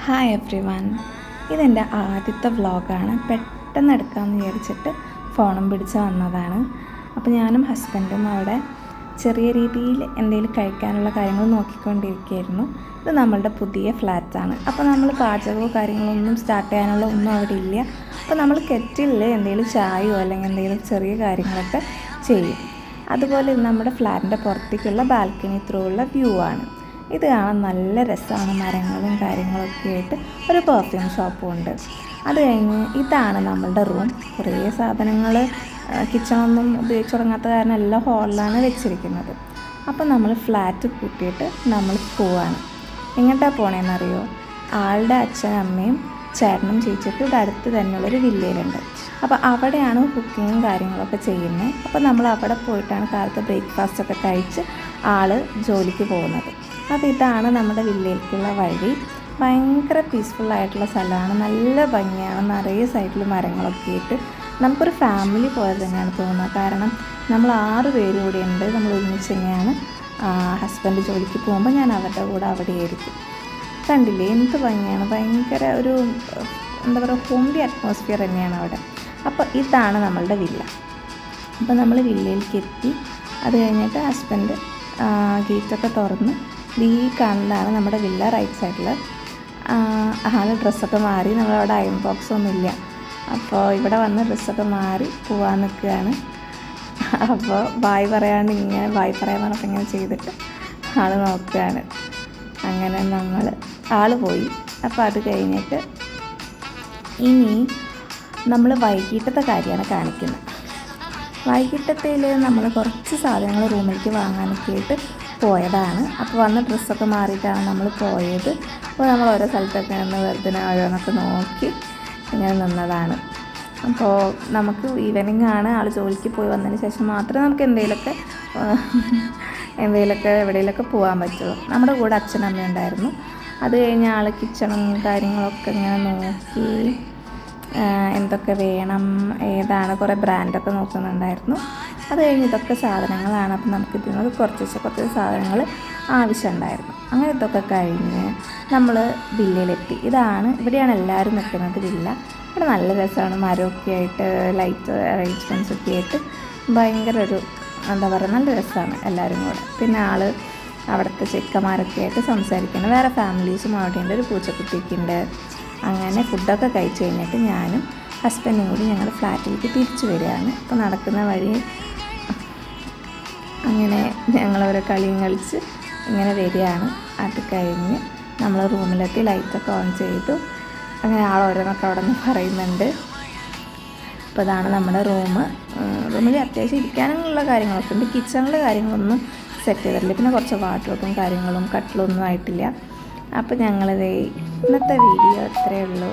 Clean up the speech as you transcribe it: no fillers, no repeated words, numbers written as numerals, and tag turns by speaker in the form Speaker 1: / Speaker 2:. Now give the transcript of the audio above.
Speaker 1: Hi every one, ഇതെൻ്റെ ആദ്യത്തെ വ്ളോഗാണ്. പെട്ടെന്ന് എടുക്കാമെന്ന് വിചാരിച്ചിട്ട് ഫോണും പിടിച്ച് വന്നതാണ്. അപ്പോൾ ഞാനും ഹസ്ബൻഡും അവിടെ ചെറിയ രീതിയിൽ എന്തെങ്കിലും കഴിക്കാനുള്ള കാര്യങ്ങൾ നോക്കിക്കൊണ്ടിരിക്കുകയായിരുന്നു. ഇത് നമ്മളുടെ പുതിയ ഫ്ലാറ്റാണ്. അപ്പോൾ നമ്മൾ പാചകമോ കാര്യങ്ങളൊന്നും സ്റ്റാർട്ട് ചെയ്യാനുള്ള ഒന്നും അവിടെ ഇല്ല. അപ്പോൾ നമ്മൾ കെറ്റിലിൽ എന്തെങ്കിലും ചായയോ അല്ലെങ്കിൽ എന്തെങ്കിലും ചെറിയ കാര്യങ്ങളൊക്കെ ചെയ്യും. അതുപോലെ നമ്മുടെ ഫ്ലാറ്റിൻ്റെ പുറത്തേക്കുള്ള ബാൽക്കണി ത്രൂ ഉള്ള വ്യൂ ആണ്. ഇത് കാണാൻ നല്ല രസമാണ്. മരങ്ങളും കാര്യങ്ങളൊക്കെ ആയിട്ട് ഒരു പെർഫ്യൂം ഷോപ്പും ഉണ്ട്. അത് കഴിഞ്ഞ് ഇതാണ് നമ്മളുടെ റൂം. കുറേ സാധനങ്ങൾ കിച്ചണൊന്നും ഉപയോഗിച്ച് തുടങ്ങാത്ത കാരണം എല്ലാം ഹോളിലാണ് വെച്ചിരിക്കുന്നത്. അപ്പോൾ നമ്മൾ ഫ്ലാറ്റ് കൂട്ടിയിട്ട് നമ്മൾ പോവാണ്. എങ്ങോട്ടാണ് പോണേന്നറിയോ? ആളുടെ അച്ഛനും അമ്മയും ചേട്ടനും ചേച്ചിയൊക്കെ ഇവിടെ അടുത്ത് തന്നെയുള്ളൊരു വില്ലേജുണ്ട്. അപ്പോൾ അവിടെയാണ് കുക്കിങ്ങും കാര്യങ്ങളൊക്കെ ചെയ്യുന്നത്. അപ്പോൾ നമ്മൾ അവിടെ പോയിട്ടാണ് കാലത്ത് ബ്രേക്ക്ഫാസ്റ്റൊക്കെ കഴിച്ച് ആൾ ജോലിക്ക് പോകുന്നത്. അപ്പോൾ ഇതാണ് നമ്മുടെ വില്ലേജിലേക്കുള്ള വഴി. ഭയങ്കര പീസ്ഫുള്ളായിട്ടുള്ള സ്ഥലമാണ്, നല്ല ഭംഗിയാണ്. നിറയെ സൈഡിൽ മരങ്ങളൊക്കെ ആയിട്ട് നമുക്കൊരു ഫാമിലി പോലെ തന്നെയാണ് തോന്നുന്നത്. കാരണം നമ്മൾ 6 പേര് കൂടെ ഉണ്ട്. നമ്മൾ ഒരുമിച്ച് തന്നെയാണ്. ഹസ്ബൻഡ് ജോലിക്ക് പോകുമ്പോൾ ഞാൻ അവരുടെ കൂടെ അവിടെ ആയിരിക്കും. കണ്ടില്ലേ എന്ത് ഭംഗിയാണ്. ഭയങ്കര ഒരു എന്താ പറയുക, ഹോംലി അറ്റ്മോസ്ഫിയർ തന്നെയാണ് അവിടെ. അപ്പോൾ ഇതാണ് നമ്മളുടെ വില്ല. അപ്പോൾ നമ്മൾ വില്ലയിലേക്ക് എത്തി. അത് കഴിഞ്ഞിട്ട് ഹസ്ബൻഡ് ഗേറ്റൊക്കെ തുറന്ന് ഈ കാണുന്നതാണ് നമ്മുടെ വില്ല. റൈറ്റ് സൈഡിൽ ആൾ ഡ്രസ്സൊക്കെ മാറി. നമ്മളവിടെ അയൺ ബോക്സ് ഒന്നുമില്ല. അപ്പോൾ ഇവിടെ വന്ന് ഡ്രസ്സൊക്കെ മാറി പോകാൻ നിൽക്കുകയാണ്. അപ്പോൾ ബായ് പറയാണ്ട് ഇങ്ങനെ ബായ് പറയാൻ പറഞ്ഞപ്പോൾ ഇങ്ങനെ ചെയ്തിട്ട് ആൾ നോക്കുകയാണ്. അങ്ങനെ ആൾ പോയി. അപ്പോൾ അത് കഴിഞ്ഞിട്ട് ഇനി നമ്മൾ വൈകിട്ടത്തെ കാര്യമാണ് കാണിക്കുന്നത്. വൈകിട്ടത്തിൽ നമ്മൾ കുറച്ച് സാധനങ്ങൾ റൂമിലേക്ക് വാങ്ങാനൊക്കെ ആയിട്ട് പോയതാണ്. അപ്പോൾ വന്ന ഡ്രസ്സൊക്കെ മാറിയിട്ടാണ് നമ്മൾ പോയത്. അപ്പോൾ നമ്മൾ ഓരോ സ്ഥലത്തൊക്കെ നിന്ന് വെറുതെ ഓരോന്നൊക്കെ നോക്കി ഇങ്ങനെ നിന്നതാണ്. അപ്പോൾ നമുക്ക് ഈവനിങ് ആണ്. ആൾ ജോലിക്ക് പോയി വന്നതിന് ശേഷം മാത്രമേ നമുക്ക് എന്തെങ്കിലുമൊക്കെ എവിടെയെങ്കിലുമൊക്കെ പോകാൻ പറ്റുള്ളൂ. നമ്മുടെ കൂടെ അച്ഛനമ്മ ഉണ്ടായിരുന്നു. അത് കഴിഞ്ഞ് ആൾ കിച്ചണും കാര്യങ്ങളൊക്കെ ഇങ്ങനെ നോക്കി എന്തൊക്കെ വേണം, ഏതാണ്, കുറേ ബ്രാൻഡൊക്കെ നോക്കുന്നുണ്ടായിരുന്നു. അത് കഴിഞ്ഞ് ഇതൊക്കെ സാധനങ്ങളാണ്. അപ്പോൾ നമുക്ക് ഇതിനോട് കുറച്ച് സാധനങ്ങൾ ആവശ്യമുണ്ടായിരുന്നു. അങ്ങനെ ഇതൊക്കെ കഴിഞ്ഞ് നമ്മൾ വില്ലയിലെത്തി. ഇവിടെയാണ് എല്ലാവരും നിൽക്കുന്നത് വില്ല. ഇവിടെ നല്ല രസമാണ്. മരമൊക്കെ ആയിട്ട് ലൈറ്റ് അറേഞ്ച്മെൻറ്റ്സ് ഒക്കെ ആയിട്ട് ഭയങ്കര ഒരു എന്താ പറയുക, നല്ല രസമാണ് എല്ലാവരും കൂടെ. പിന്നെ അവിടുത്തെ ചെക്കന്മാരൊക്കെ ആയിട്ട് സംസാരിക്കണം. വേറെ ഫാമിലീസും അവിടെയുണ്ട്. ഒരു പൂച്ചക്കുട്ടിയൊക്കെ ഉണ്ട്. അങ്ങനെ ഫുഡൊക്കെ കഴിച്ച് കഴിഞ്ഞിട്ട് ഞാനും ഹസ്ബൻഡും കൂടി ഞങ്ങളുടെ ഫ്ലാറ്റിലേക്ക് തിരിച്ചു വരികയാണ്. അപ്പോൾ നടക്കുന്ന വഴി അങ്ങനെ ഞങ്ങളോരോ കളിയും കളിച്ച് ഇങ്ങനെ വരികയാണ്. അത് കഴിഞ്ഞ് നമ്മൾ റൂമിലെത്തി ലൈറ്റൊക്കെ ഓൺ ചെയ്തു. അങ്ങനെ ഓരോന്നൊക്കെ അവിടെ നിന്ന് പറയുന്നുണ്ട്. അപ്പോൾ ഇതാണ് നമ്മുടെ റൂമിൽ അത്യാവശ്യം ഇരിക്കാനുള്ള കാര്യങ്ങളൊക്കെ ഉണ്ട്. കിച്ചണിലെ കാര്യങ്ങളൊന്നും സെറ്റ് ചെയ്തിട്ടില്ല. പിന്നെ കുറച്ച് വാർഡ്രോബും കാര്യങ്ങളും കട്ടിലൊന്നും ആയിട്ടില്ല. അപ്പോൾ ഞങ്ങളിതേ ഇന്നത്തെ വീഡിയോ ഇത്രയേ ഉള്ളൂ.